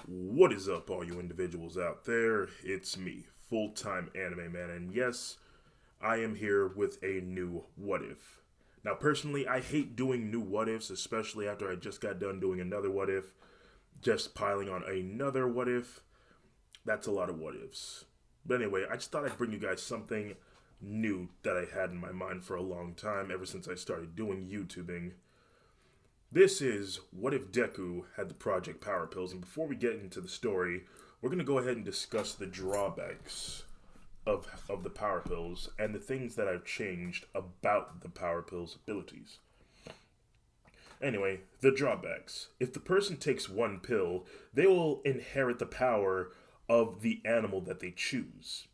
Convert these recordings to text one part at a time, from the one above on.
What is up, all you individuals out there? It's me, full-time anime man, and yes, I am here with a new what if. Now, personally, I hate doing new what ifs, especially after I just got done doing another what if. Just piling on another what if. That's a lot of what ifs. But anyway, I just thought I'd bring you guys something new that I had in my mind for a long time, ever since I started doing YouTubing. This is What If Deku Had the Project Power Pills, and before we get into the story, we're going to go ahead and discuss the drawbacks of the Power Pills and the things that I've changed about the Power Pills' abilities. Anyway, the drawbacks. If the person takes one pill, they will inherit the power of the animal that they choose.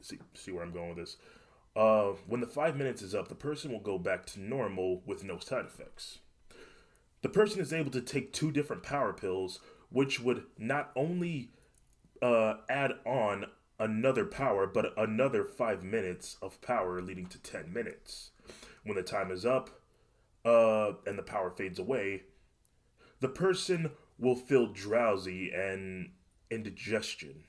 See where I'm going with this? When the 5 minutes is up, the person will go back to normal with no side effects. The person is able to take two different power pills, which would not only add on another power, but another 5 minutes of power, leading to 10 minutes. When the time is up and the power fades away, the person will feel drowsy and indigestion.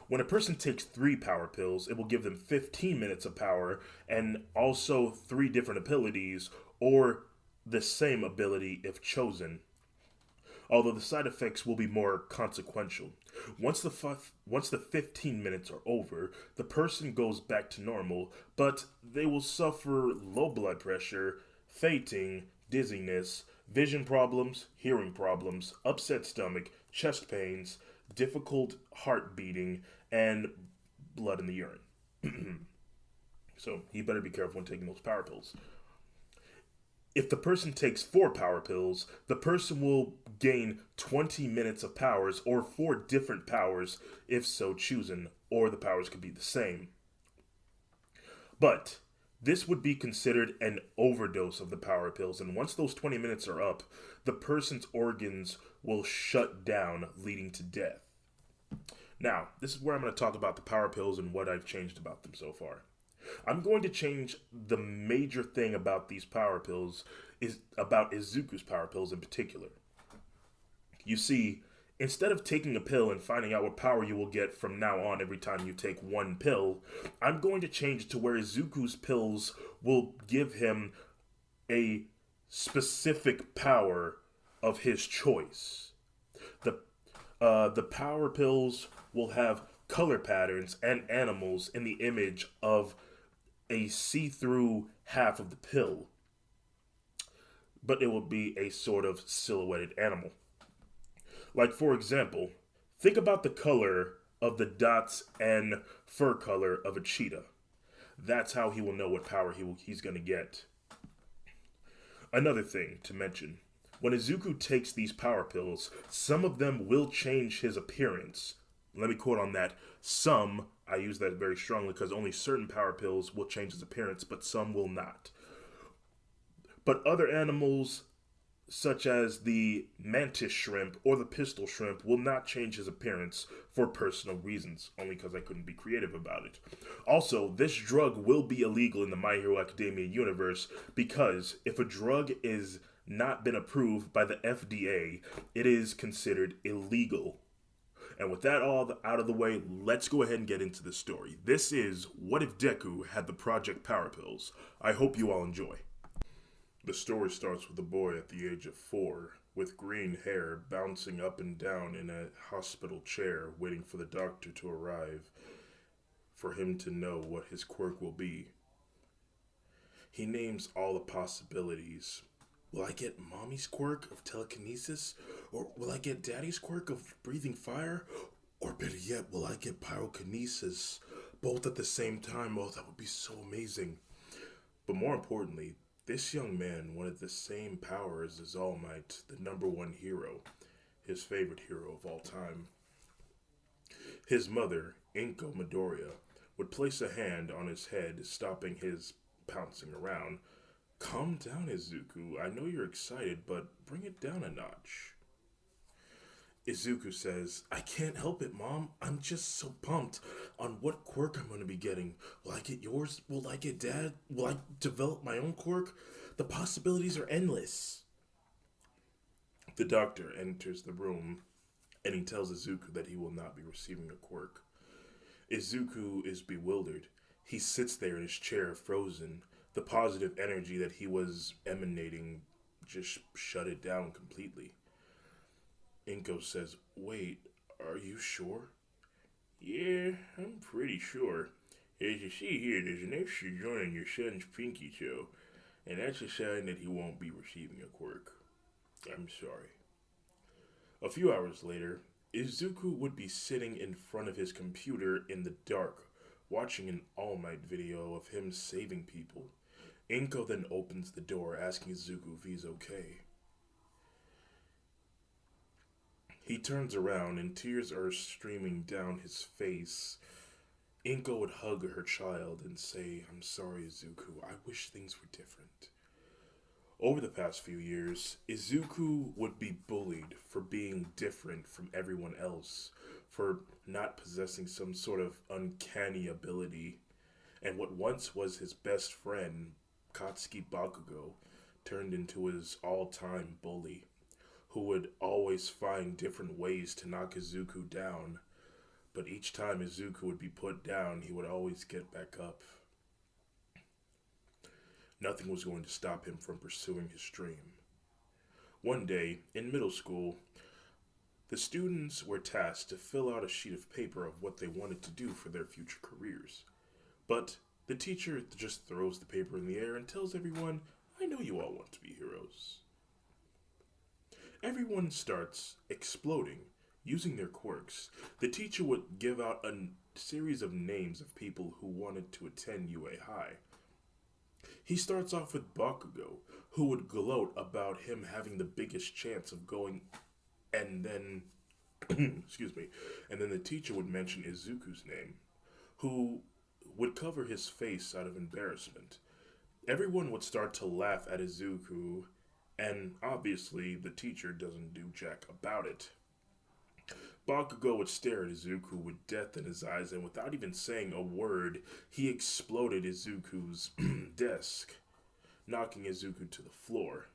When a person takes three power pills, it will give them 15 minutes of power and also three different abilities, or the same ability if chosen, although the side effects will be more consequential. Once the 15 minutes are over, the person goes back to normal, but they will suffer low blood pressure, fainting, dizziness, vision problems, hearing problems, upset stomach, chest pains, difficult heart beating, and blood in the urine. So he better be careful when taking those power pills. If the person takes four power pills, the person will gain 20 minutes of powers, or four different powers if so chosen, or the powers could be the same. But this would be considered an overdose of the power pills, and once those 20 minutes are up, the person's organs will shut down, leading to death. Now, this is where I'm going to talk about the power pills and what I've changed about them so far. I'm going to change the major thing about these power pills is about Izuku's power pills in particular. You see, instead of taking a pill and finding out what power you will get from now on every time you take one pill, I'm going to change it to where Izuku's pills will give him a specific power of his choice. The power pills will have color patterns and animals in the image of a see-through half of the pill, but it will be a sort of silhouetted animal. Like, for example, think about the color of the dots and fur color of a cheetah. That's how he will know what power he's going to get. Another thing to mention, when Izuku takes these power pills, some of them will change his appearance. Let me quote on that. Some, I use that very strongly because only certain power pills will change his appearance, but some will not. But other animals, such as the mantis shrimp or the pistol shrimp, will not change his appearance for personal reasons, only because I couldn't be creative about it. Also, this drug will be illegal in the My Hero Academia universe, because if a drug is not been approved by the FDA, it is considered illegal. And with that all out of the way, let's go ahead and get into the story. This is What If Deku Had the Project Power Pills. I hope you all enjoy. The story starts with a boy at the age of 4 with green hair bouncing up and down in a hospital chair, waiting for the doctor to arrive for him to know what his quirk will be. He names all the possibilities. Will I get mommy's quirk of telekinesis? Or will I get daddy's quirk of breathing fire? Or better yet, will I get pyrokinesis? Both at the same time? Oh, that would be so amazing. But more importantly, this young man wanted the same power as his All Might, the number one hero, his favorite hero of all time. His mother, Inko Midoriya, would place a hand on his head, stopping his pouncing around. Calm down, Izuku. I know you're excited, but bring it down a notch. Izuku says, I can't help it, Mom. I'm just so pumped on what quirk I'm going to be getting. Will I get yours? Will I get Dad? Will I develop my own quirk? The possibilities are endless. The doctor enters the room and he tells Izuku that he will not be receiving a quirk. Izuku is bewildered. He sits there in his chair, frozen. The positive energy that he was emanating just shut it down completely. Inko says, "Wait, are you sure?" "Yeah, I'm pretty sure. As you see here, there's an extra joint on your son's pinky toe, and that's a sign that he won't be receiving a quirk. I'm sorry." A few hours later, Izuku would be sitting in front of his computer in the dark, watching an All Might video of him saving people. Inko then opens the door, asking Izuku if he's okay. He turns around and tears are streaming down his face. Inko would hug her child and say, "I'm sorry, Izuku. I wish things were different." Over the past few years, Izuku would be bullied for being different from everyone else, for not possessing some sort of uncanny ability, and what once was his best friend, Katsuki Bakugo, turned into his all-time bully, who would always find different ways to knock Izuku down, but each time Izuku would be put down, he would always get back up. Nothing was going to stop him from pursuing his dream. One day, in middle school, the students were tasked to fill out a sheet of paper of what they wanted to do for their future careers. But the teacher just throws the paper in the air and tells everyone, "I know you all want to be heroes." Everyone starts exploding, using their quirks. The teacher would give out a series of names of people who wanted to attend UA High. He starts off with Bakugo, who would gloat about him having the biggest chance of going, and then, excuse me, and then the teacher would mention Izuku's name, who would cover his face out of embarrassment. Everyone would start to laugh at Izuku, and obviously the teacher doesn't do jack about it. Bakugo would stare at Izuku with death in his eyes, and without even saying a word, he exploded Izuku's desk, knocking Izuku to the floor.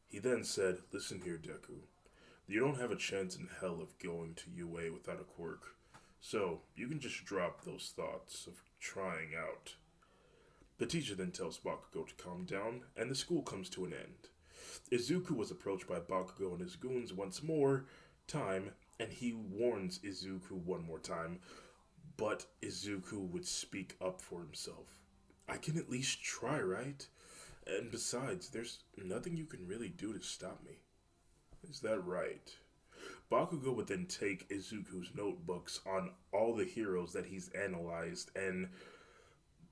He then said, "Listen here, Deku. You don't have a chance in hell of going to UA without a quirk, so you can just drop those thoughts of trying out." The teacher then tells Bakugo to calm down, and the school comes to an end. Izuku was approached by Bakugo and his goons once more time, and he warns Izuku one more time, but Izuku would speak up for himself. "I can at least try, right? And besides, there's nothing you can really do to stop me." "Is that right?" Bakugo would then take Izuku's notebooks on all the heroes that he's analyzed and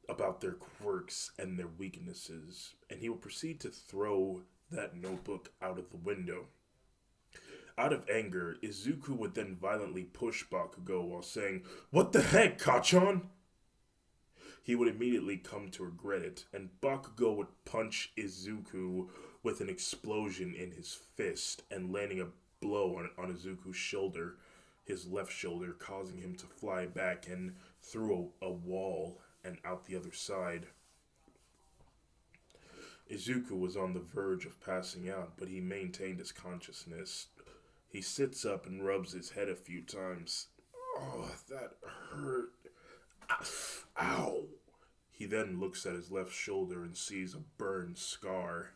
about their quirks and their weaknesses, and he would proceed to throw that notebook out of the window. Out of anger, Izuku would then violently push Bakugo while saying, "What the heck, Kachan?" He would immediately come to regret it, and Bakugo would punch Izuku with an explosion in his fist and landing a blow on Izuku's shoulder, his left shoulder, causing him to fly back and through a wall and out the other side. Izuku was on the verge of passing out, but he maintained his consciousness. He sits up and rubs his head a few times. "Oh, that hurt. Ow." He then looks at his left shoulder and sees a burned scar.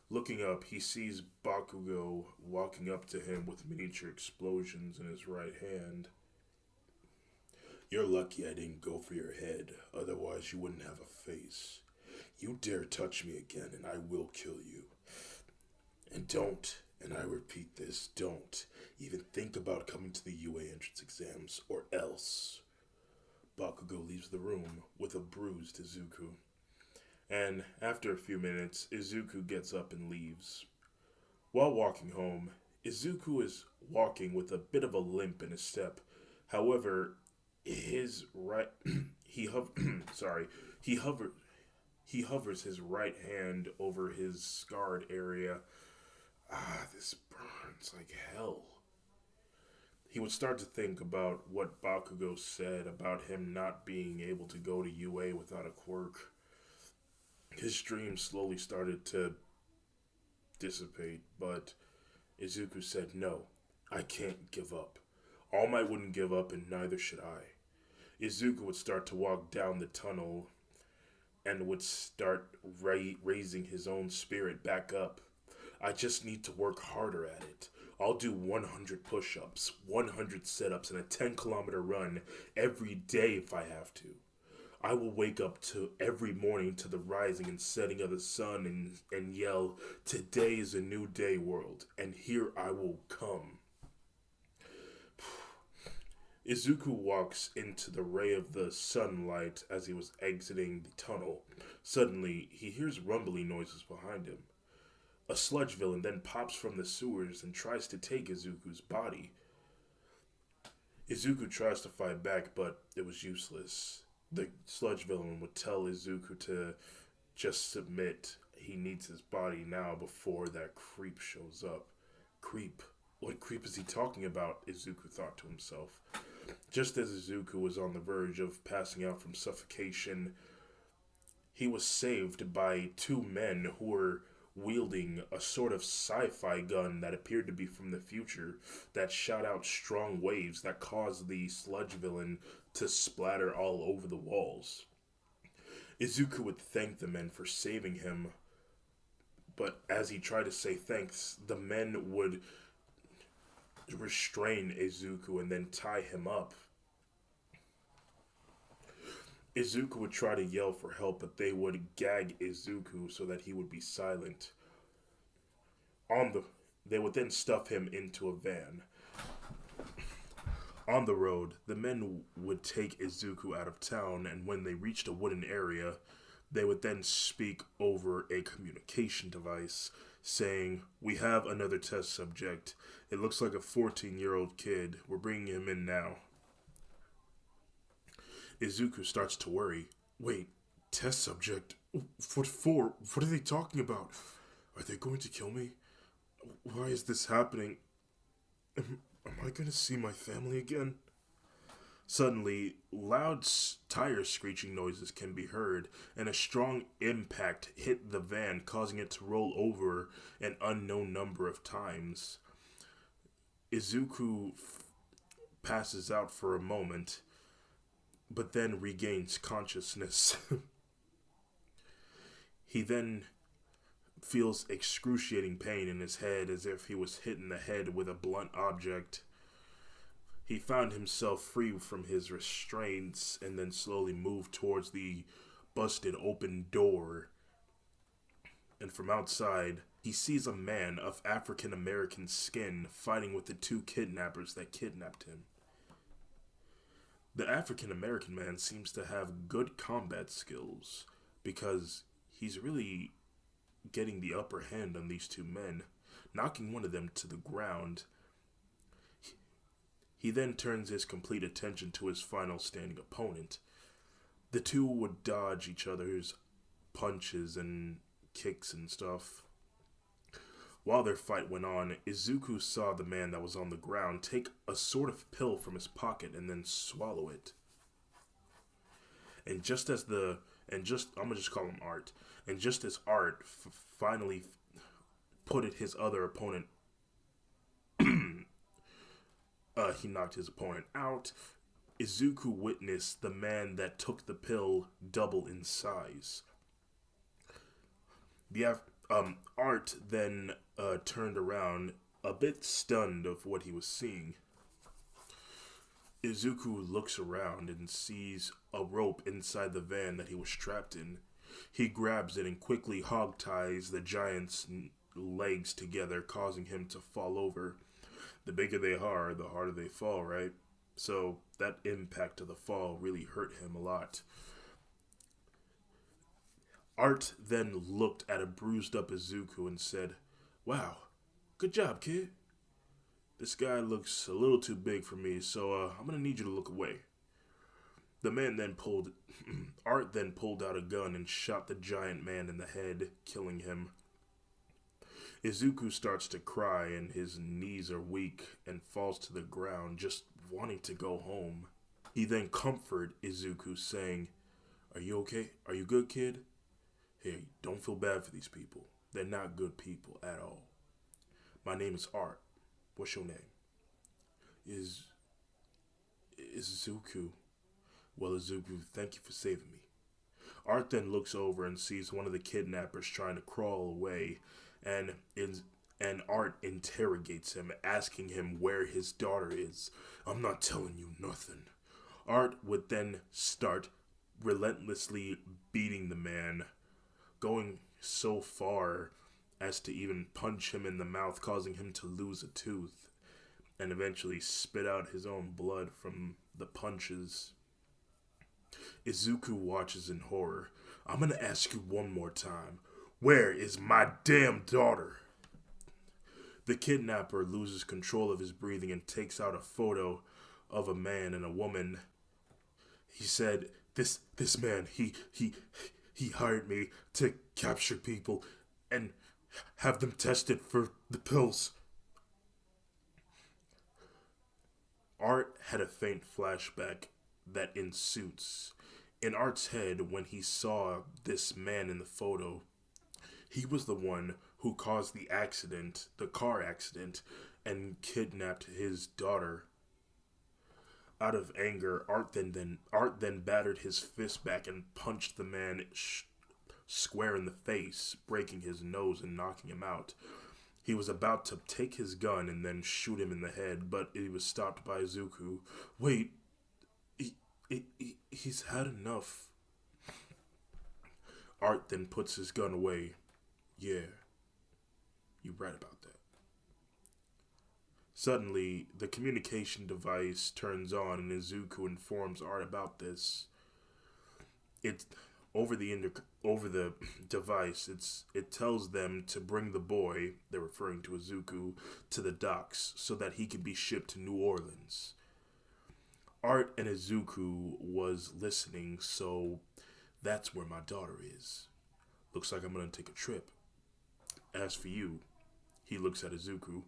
Looking up, he sees Bakugo walking up to him with miniature explosions in his right hand. "You're lucky I didn't go for your head, otherwise you wouldn't have a face. You dare touch me again and I will kill you. And don't, and I repeat this, don't even think about coming to the UA entrance exams, or else." Bakugo leaves the room with a bruised Izuku. And after a few minutes, Izuku gets up and leaves. While walking home, Izuku is walking with a bit of a limp in his step. However, his right he hovers his right hand over his scarred area. This burns like hell. He would start to think about what Bakugo said about him not being able to go to UA without a quirk. His dream slowly started to dissipate, but Izuku said, "No, I can't give up. All Might wouldn't give up, and neither should I." Izuku would start to walk down the tunnel and would start raising his own spirit back up. "I just need to work harder at it. I'll do 100 push-ups, 100 sit-ups, and a 10-kilometer run every day if I have to. I will wake up to every morning to the rising and setting of the sun and yell, 'Today is a new day, world, and here I will come.'" Izuku walks into the ray of the sunlight as he was exiting the tunnel. Suddenly, he hears rumbling noises behind him. A sludge villain then pops from the sewers and tries to take Izuku's body. Izuku tries to fight back, but it was useless. The sludge villain would tell Izuku to just submit. He needs his body now before that creep shows up. Creep? What creep is he talking about? Izuku thought to himself. Just as Izuku was on the verge of passing out from suffocation, he was saved by two men who were wielding a sort of sci-fi gun that appeared to be from the future that shot out strong waves that caused the sludge villain to splatter all over the walls. Izuku would thank the men for saving him, but as he tried to say thanks, the men would restrain Izuku and then tie him up. Izuku would try to yell for help, but they would gag Izuku so that he would be silent. They would then stuff him into a van. On the road, the men would take Izuku out of town, and when they reached a wooden area, they would then speak over a communication device, saying, "We have another test subject. It looks like a 14-year-old kid. We're bringing him in now." Izuku starts to worry. "Wait, test subject? What for? What are they talking about? Are they going to kill me? Why is this happening? Am I going to see my family again?" Suddenly, loud tire screeching noises can be heard, and a strong impact hit the van, causing it to roll over an unknown number of times. Izuku passes out for a moment, but then regains consciousness. He then feels excruciating pain in his head as if he was hit in the head with a blunt object. He found himself free from his restraints and then slowly moved towards the busted open door. And from outside, he sees a man of African American skin fighting with the two kidnappers that kidnapped him. The African American man seems to have good combat skills because he's really getting the upper hand on these two men, knocking one of them to the ground. He then turns his complete attention to his final standing opponent. The two would dodge each other's punches and kicks and stuff. While their fight went on, Izuku saw the man that was on the ground take a sort of pill from his pocket and then swallow it. And I'm gonna just call him Art. And just as Art finally put it his other opponent, he knocked his opponent out, Izuku witnessed the man that took the pill double in size. Art then turned around, a bit stunned of what he was seeing. Izuku looks around and sees a rope inside the van that he was trapped in. He grabs it and quickly hog ties the giant's legs together, causing him to fall over. The bigger they are, the harder they fall, right? So that impact of the fall really hurt him a lot. Art then looked at a bruised up Izuku and said, "Wow, good job, kid. This guy looks a little too big for me, so I'm gonna need you to look away." Art then pulled out a gun and shot the giant man in the head, killing him. Izuku starts to cry and his knees are weak and falls to the ground, just wanting to go home. He then comforted Izuku, saying, "Are you okay? Are you good, kid? Hey, don't feel bad for these people. They're not good people at all. My name is Art. What's your name? Is Zuku. Well, Zuku, thank you for saving me. Art then looks over and sees one of the kidnappers trying to crawl away, and Art interrogates him, asking him where his daughter is. I'm not telling you nothing. Art would then start relentlessly beating the man, going so far as to even punch him in the mouth, causing him to lose a tooth, and eventually spit out his own blood from the punches. Izuku watches in horror. I'm gonna ask you one more time. Where is my damn daughter? The kidnapper loses control of his breathing and takes out a photo of a man and a woman. He said, this man, he hired me to capture people and have them tested for the pills. Art had a faint flashback that ensues. In Art's head, when he saw this man in the photo, he was the one who caused the accident, the car accident, and kidnapped his daughter. Out of anger, Art then battered his fist back and punched the man square in the face, breaking his nose and knocking him out. He was about to take his gun and then shoot him in the head, but he was stopped by Zuku. Wait, he's had enough. Art then puts his gun away. Yeah, you're right about that. Suddenly, the communication device turns on and Izuku informs Art about this. It over the device, it tells them to bring the boy, they're referring to Izuku, to the docks so that he can be shipped to New Orleans. Art and Izuku was listening, so that's where my daughter is. Looks like I'm gonna take a trip. As for you, he looks at Izuku,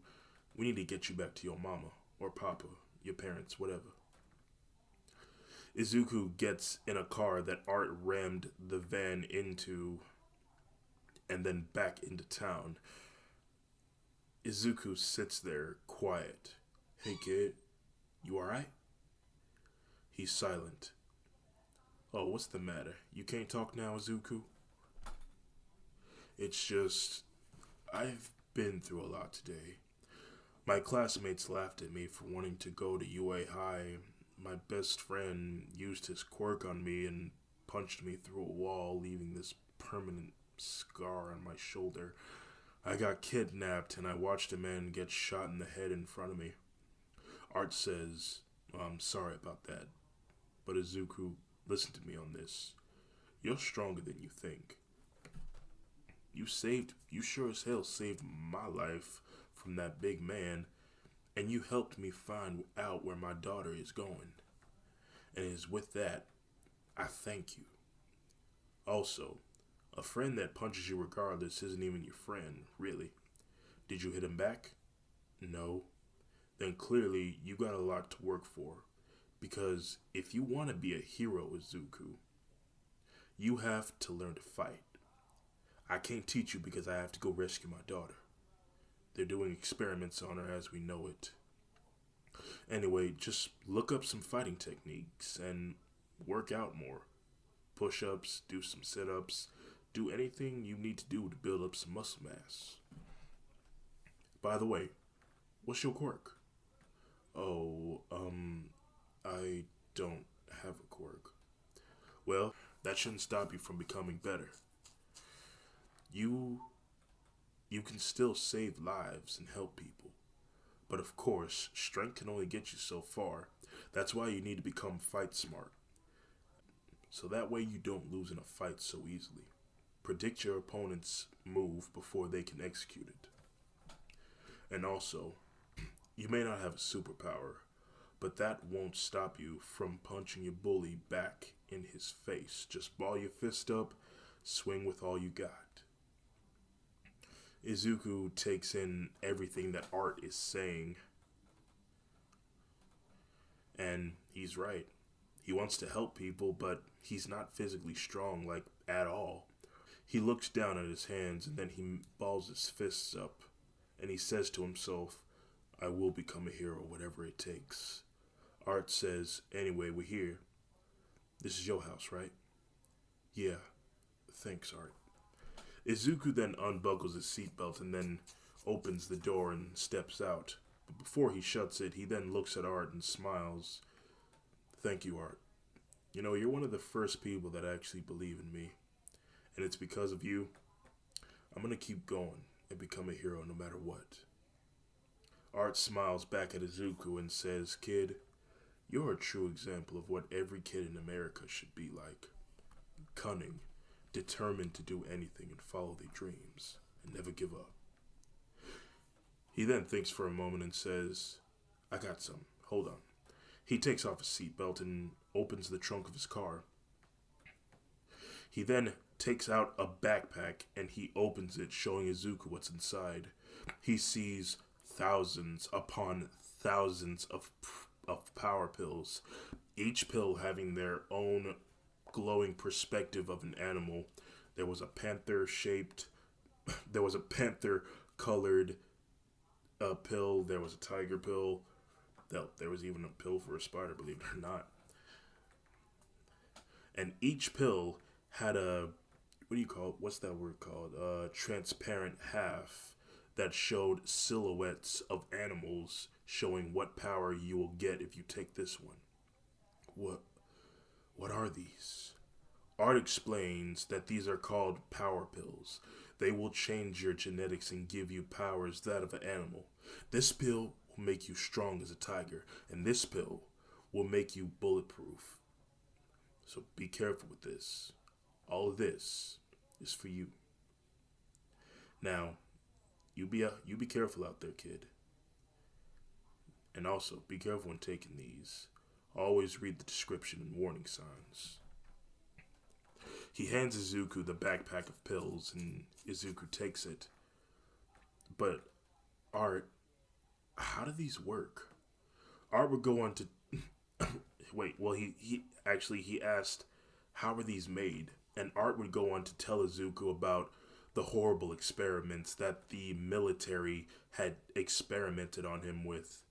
we need to get you back to your mama, or papa, your parents, whatever. Izuku gets in a car that Art rammed the van into and then back into town. Izuku sits there, quiet. Hey kid, you alright? He's silent. Oh, what's the matter? You can't talk now, Izuku? It's just, I've been through a lot today. My classmates laughed at me for wanting to go to UA High. My best friend used his quirk on me and punched me through a wall, leaving this permanent scar on my shoulder. I got kidnapped and I watched a man get shot in the head in front of me. Art says, I'm sorry about that. But Izuku, listen to me on this. You're stronger than you think. You sure as hell saved my life from that big man, and you helped me find out where my daughter is going. And it is with that, I thank you. Also, a friend that punches you regardless isn't even your friend, really. Did you hit him back? No. Then clearly you got a lot to work for. Because if you want to be a hero, Izuku, you have to learn to fight. I can't teach you because I have to go rescue my daughter. They're doing experiments on her as we know it. Anyway, just look up some fighting techniques and work out more. Push-ups, do some sit-ups, do anything you need to do to build up some muscle mass. By the way, what's your quirk? Oh, I don't have a quirk. Well, that shouldn't stop you from becoming better. You can still save lives and help people. But of course, strength can only get you so far. That's why you need to become fight smart. So that way you don't lose in a fight so easily. Predict your opponent's move before they can execute it. And also, you may not have a superpower, but that won't stop you from punching your bully back in his face. Just ball your fist up, swing with all you got. Izuku takes in everything that Art is saying. And he's right. He wants to help people, but he's not physically strong, like, at all. He looks down at his hands and then he balls his fists up and he says to himself, I will become a hero, whatever it takes. Art says, anyway, we're here. This is your house, right? Yeah. Thanks, Art. Izuku then unbuckles his seatbelt and then opens the door and steps out. But before he shuts it, he then looks at Art and smiles. Thank you, Art. You know, you're one of the first people that actually believe in me. And it's because of you, I'm gonna keep going and become a hero no matter what. Art smiles back at Izuku and says, Kid, you're a true example of what every kid in America should be like. Cunning, determined to do anything and follow their dreams, and never give up. He then thinks for a moment and says, I got some. Hold on. He takes off his seatbelt and opens the trunk of his car. He then takes out a backpack and he opens it, showing Izuku what's inside. He sees thousands upon thousands of power pills, each pill having their own glowing perspective of an animal. There was a panther colored pill, there was a tiger pill, there was even a pill for a spider, believe it or not. And each pill had what's that word called? Transparent half that showed silhouettes of animals showing what power you will get if you take this one. What are these? Art explains that these are called power pills. They will change your genetics and give you powers that of an animal. This pill will make you strong as a tiger, and this pill will make you bulletproof. So be careful with this. All of this is for you. Now, you be careful out there, kid. And also, be careful when taking these. Always read the description and warning signs. He hands Izuku the backpack of pills, and Izuku takes it. But, Art, how do these work? Art would go on to... he asked, how are these made? And Art would go on to tell Izuku about the horrible experiments that the military had experimented on him with.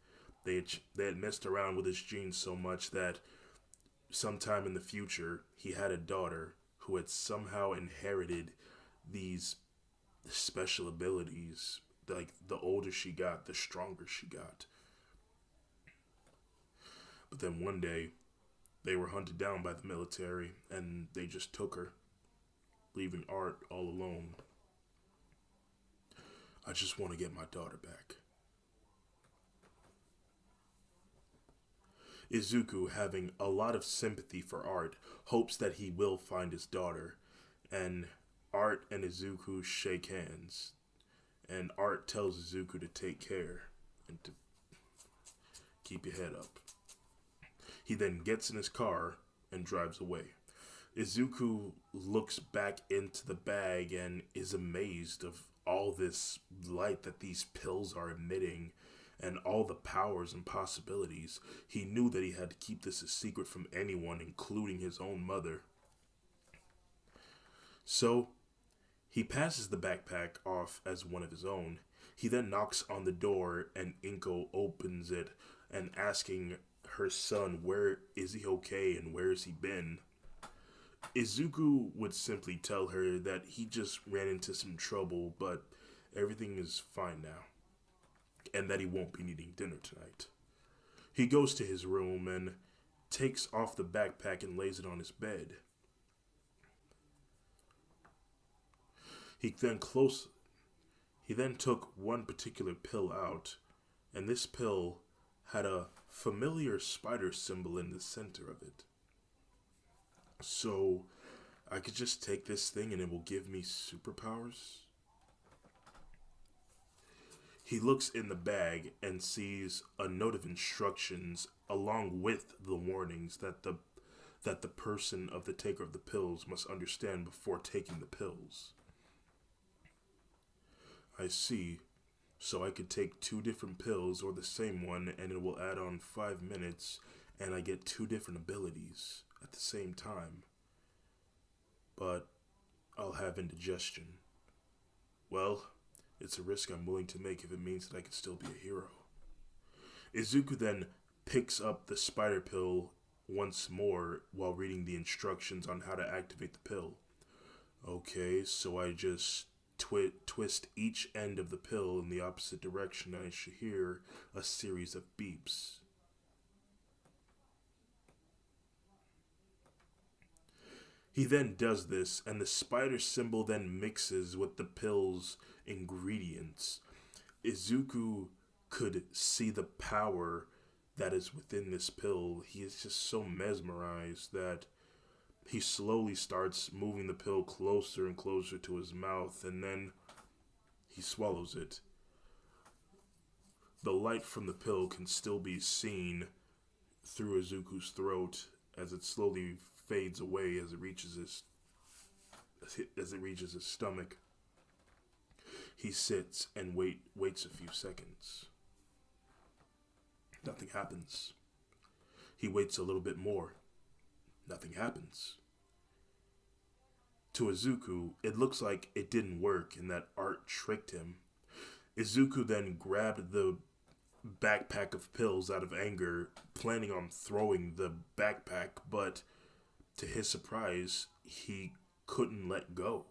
They had messed around with his genes so much that sometime in the future, he had a daughter who had somehow inherited these special abilities. Like, the older she got, the stronger she got. But then one day, they were hunted down by the military, and they just took her, leaving Art all alone. I just want to get my daughter back. Izuku, having a lot of sympathy for Art, hopes that he will find his daughter, and Art and Izuku shake hands, and Art tells Izuku to take care and to keep your head up. He then gets in his car and drives away. Izuku looks back into the bag and is amazed of all this light that these pills are emitting and all the powers and possibilities. He knew that he had to keep this a secret from anyone, including his own mother. So, he passes the backpack off as one of his own. He then knocks on the door and Inko opens it and asking her son, where is he okay and where has he been? Izuku would simply tell her that he just ran into some trouble, but everything is fine now, and that he won't be needing dinner tonight. He goes to his room and takes off the backpack and lays it on his bed. He then took one particular pill out, and this pill had a familiar spider symbol in the center of it. So, I could just take this thing and it will give me superpowers? He looks in the bag and sees a note of instructions along with the warnings that the person of the taker of the pills must understand before taking the pills. I see. So I could take 2 different pills or the same one and it will add on 5 minutes and I get 2 different abilities at the same time. But I'll have indigestion. Well, it's a risk I'm willing to make if it means that I can still be a hero. Izuku then picks up the spider pill once more while reading the instructions on how to activate the pill. Okay, so I just twist each end of the pill in the opposite direction and I should hear a series of beeps. He then does this, and the spider symbol then mixes with the pill's ingredients. Izuku could see the power that is within this pill. He is just so mesmerized that he slowly starts moving the pill closer and closer to his mouth, and then he swallows it. The light from the pill can still be seen through Izuku's throat as it slowly fades away as it reaches his stomach. He sits and waits a few seconds. Nothing happens. He waits a little bit more. Nothing happens. To Izuku, it looks like it didn't work and that art tricked him. Izuku then grabbed the backpack of pills out of anger, planning on throwing the backpack, but to his surprise, he couldn't let go.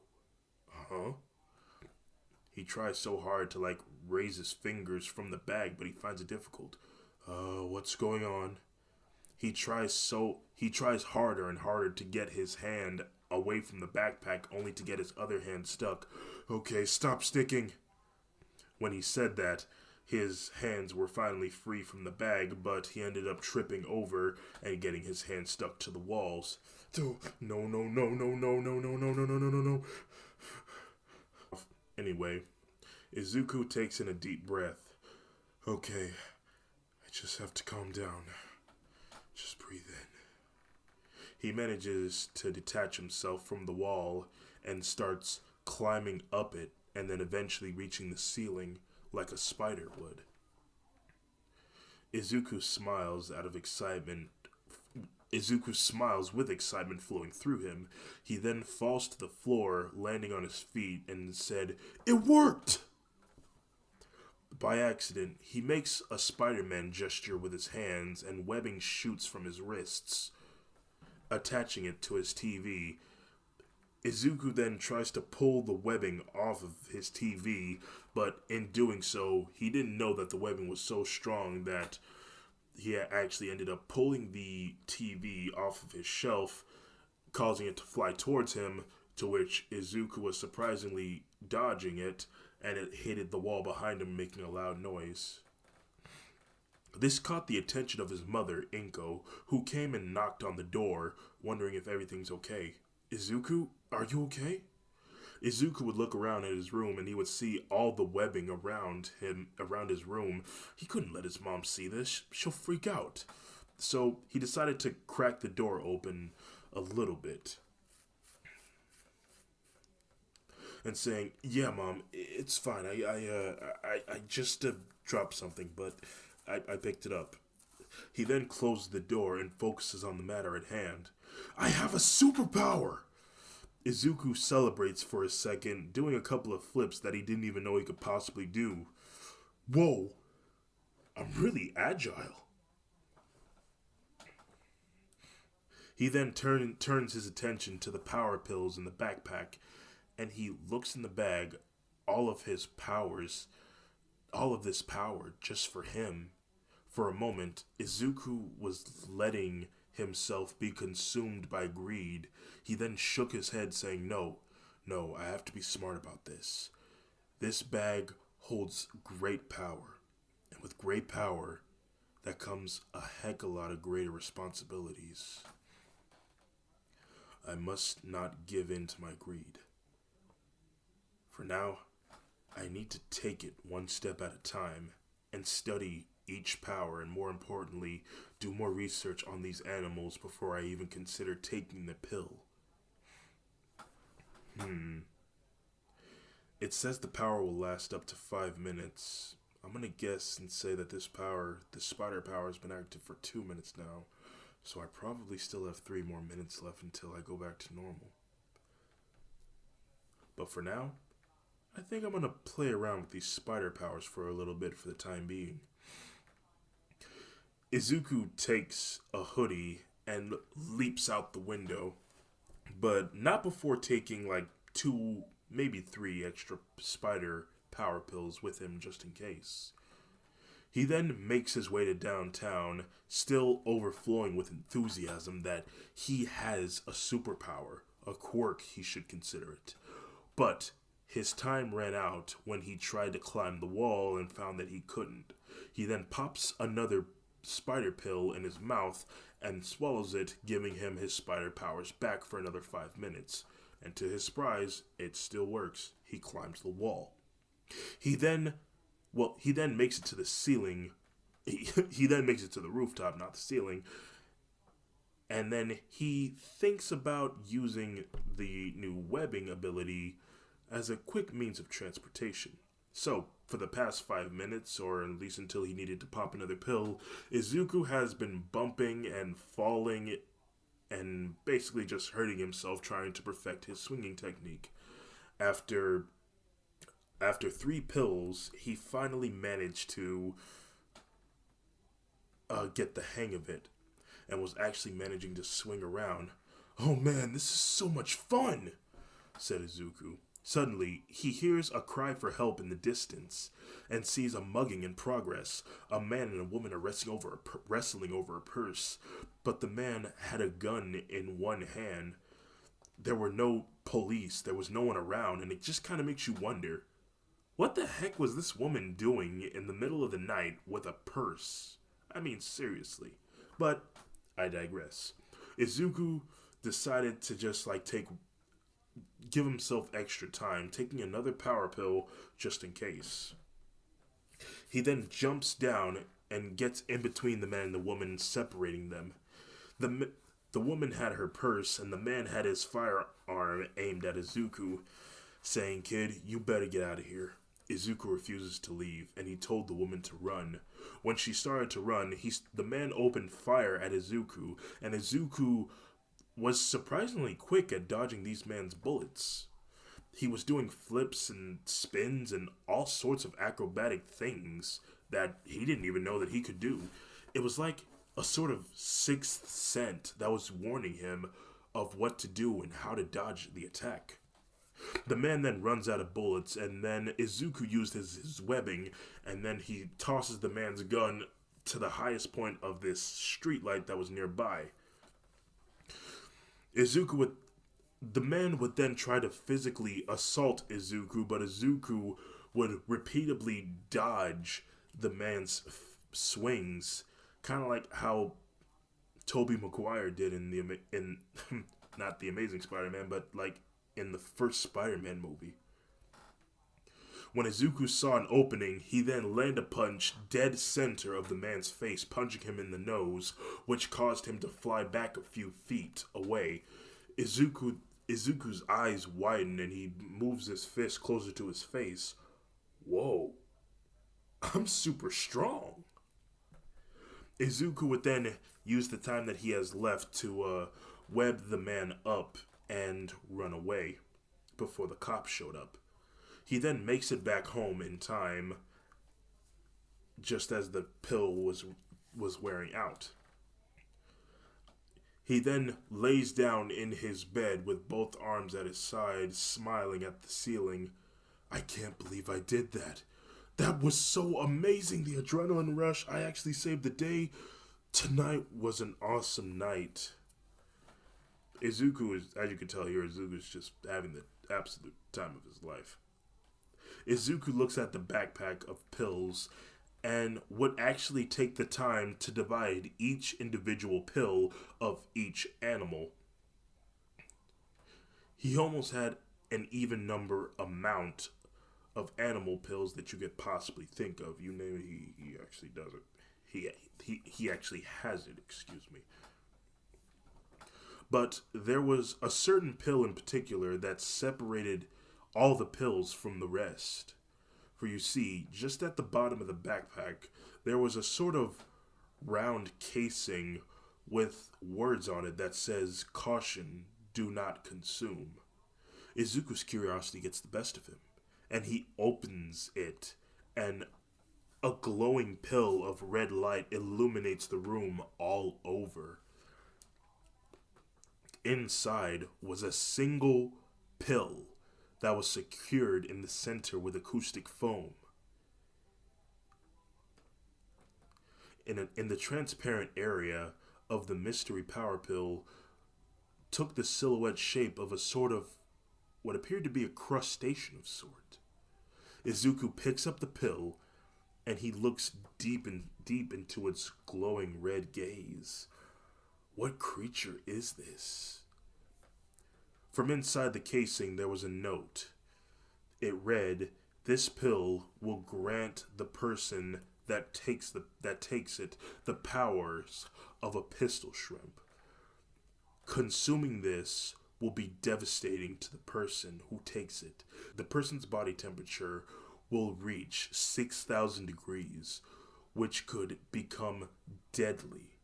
He tries so hard to raise his fingers from the bag, but he finds it difficult. What's going on? He tries harder and harder to get his hand away from the backpack, only to get his other hand stuck. Okay, stop sticking. When he said that, his hands were finally free from the bag, but he ended up tripping over and getting his hand stuck to the walls. No. Anyway, Izuku takes in a deep breath. Okay, I just have to calm down. Just breathe in. He manages to detach himself from the wall and starts climbing up it and then eventually reaching the ceiling like a spider would. Izuku smiles with excitement flowing through him. He then falls to the floor, landing on his feet, and said, "It worked!" By accident, he makes a Spider-Man gesture with his hands, and webbing shoots from his wrists, attaching it to his TV. Izuku then tries to pull the webbing off of his TV, but in doing so, he didn't know that the webbing was so strong that he actually ended up pulling the TV off of his shelf, causing it to fly towards him, to which Izuku was surprisingly dodging it, and it hit the wall behind him, making a loud noise. This caught the attention of his mother, Inko, who came and knocked on the door, wondering if everything's okay. "Izuku, are you okay?" Izuku would look around at his room and he would see all the webbing around his room. He couldn't let his mom see this. She'll freak out. So he decided to crack the door open a little bit. And saying, "Yeah, Mom, it's fine. I just dropped something, but I picked it up." He then closes the door and focuses on the matter at hand. "I have a superpower!" Izuku celebrates for a second, doing a couple of flips that he didn't even know he could possibly do. "Whoa, I'm really agile." He then turns his attention to the power pills in the backpack, and he looks in the bag, all of this power just for him. For a moment, Izuku was letting himself be consumed by greed. He then shook his head, saying, No, I have to be smart about this. This bag holds great power, and with great power, that comes a heck of a lot of greater responsibilities. I must not give in to my greed. For now, I need to take it one step at a time and study each power, and more importantly, do more research on these animals before I even consider taking the pill. It says the power will last up to 5 minutes. I'm gonna guess and say that this spider power, has been active for 2 minutes now, so I probably still have 3 more minutes left until I go back to normal. But for now, I think I'm gonna play around with these spider powers for a little bit for the time being. Izuku takes a hoodie and leaps out the window, but not before taking like two, maybe three extra spider power pills with him just in case. He then makes his way to downtown, still overflowing with enthusiasm that he has a superpower, a quirk he should consider it. But his time ran out when he tried to climb the wall and found that he couldn't. He then pops another spider pill in his mouth and swallows it, giving him his spider powers back for another 5 minutes. And to his surprise, it still works. He climbs the wall. He then makes it to the ceiling. He then makes it to the rooftop, not the ceiling. And then he thinks about using the new webbing ability as a quick means of transportation. So, for the past 5 minutes, or at least until he needed to pop another pill, Izuku has been bumping and falling and basically just hurting himself trying to perfect his swinging technique. After 3 pills, he finally managed to get the hang of it and was actually managing to swing around. "Oh man, this is so much fun," said Izuku. Suddenly, he hears a cry for help in the distance and sees a mugging in progress. A man and a woman are wrestling over a purse, but the man had a gun in one hand. There were no police, there was no one around, and it just kind of makes you wonder, what the heck was this woman doing in the middle of the night with a purse? I mean, seriously. But I digress. Izuku decided to just give himself extra time, taking another power pill just in case. He then jumps down and gets in between the man and the woman, separating them. The woman had her purse, and the man had his firearm aimed at Izuku, saying, "Kid, you better get out of here." Izuku refuses to leave, and he told the woman to run. When she started to run, the man opened fire at Izuku, and Izuku was surprisingly quick at dodging these man's bullets. He was doing flips and spins and all sorts of acrobatic things that he didn't even know that he could do. It was like a sort of sixth sense that was warning him of what to do and how to dodge the attack. The man then runs out of bullets, and then Izuku used his webbing, and then he tosses the man's gun to the highest point of this streetlight that was nearby. The man would then try to physically assault Izuku, but Izuku would repeatedly dodge the man's swings, kind of like how Tobey Maguire did in not the Amazing Spider-Man, but like in the first Spider-Man movie. When Izuku saw an opening, he then landed a punch dead center of the man's face, punching him in the nose, which caused him to fly back a few feet away. Izuku's eyes widen and he moves his fist closer to his face. "Whoa, I'm super strong." Izuku would then use the time that he has left to web the man up and run away before the cops showed up. He then makes it back home in time, just as the pill was wearing out. He then lays down in his bed with both arms at his side, smiling at the ceiling. "I can't believe I did that. That was so amazing, the adrenaline rush. I actually saved the day. Tonight was an awesome night." Izuku is, as you can tell here, Izuku is just having the absolute time of his life. Izuku looks at the backpack of pills and would actually take the time to divide each individual pill of each animal. He almost had an even number amount of animal pills that you could possibly think of. You name it, he actually does it. He actually has it, excuse me. But there was a certain pill in particular that separated all the pills from the rest. For you see, just at the bottom of the backpack, there was a sort of round casing with words on it that says, "Caution, do not consume." Izuku's curiosity gets the best of him, and he opens it, and a glowing pill of red light illuminates the room all over. Inside was a single pill that was secured in the center with acoustic foam. In the transparent area of the mystery power pill took the silhouette shape of a sort of what appeared to be a crustacean of sort. Izuku picks up the pill and he looks deep into its glowing red gaze. What creature is this? From inside the casing there was a note. It read, "This pill will grant the person that takes it the powers of a pistol shrimp. Consuming this will be devastating to the person who takes it. The person's body temperature will reach 6,000 degrees, which could become deadly.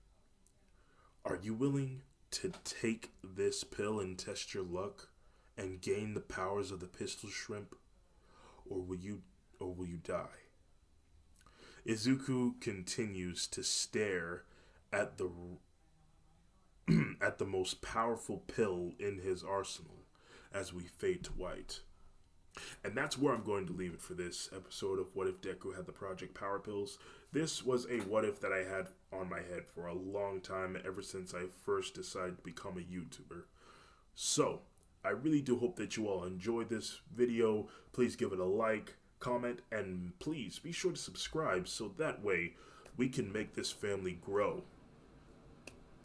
Are you willing to take this pill and test your luck and gain the powers of the pistol shrimp, or will you die?" Izuku continues to stare at the at the most powerful pill in his arsenal as we fade to white. And that's where I'm going to leave it for this episode of What If Deku Had the Project Power Pills. This was a what if that I had on my head for a long time, ever since I first decided to become a YouTuber. So, I really do hope that you all enjoyed this video. Please give it a like, comment, and please be sure to subscribe so that way we can make this family grow.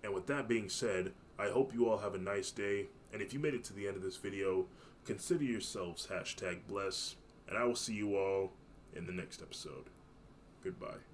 And with that being said, I hope you all have a nice day, and if you made it to the end of this video, consider yourselves #bless, and I will see you all in the next episode. Goodbye.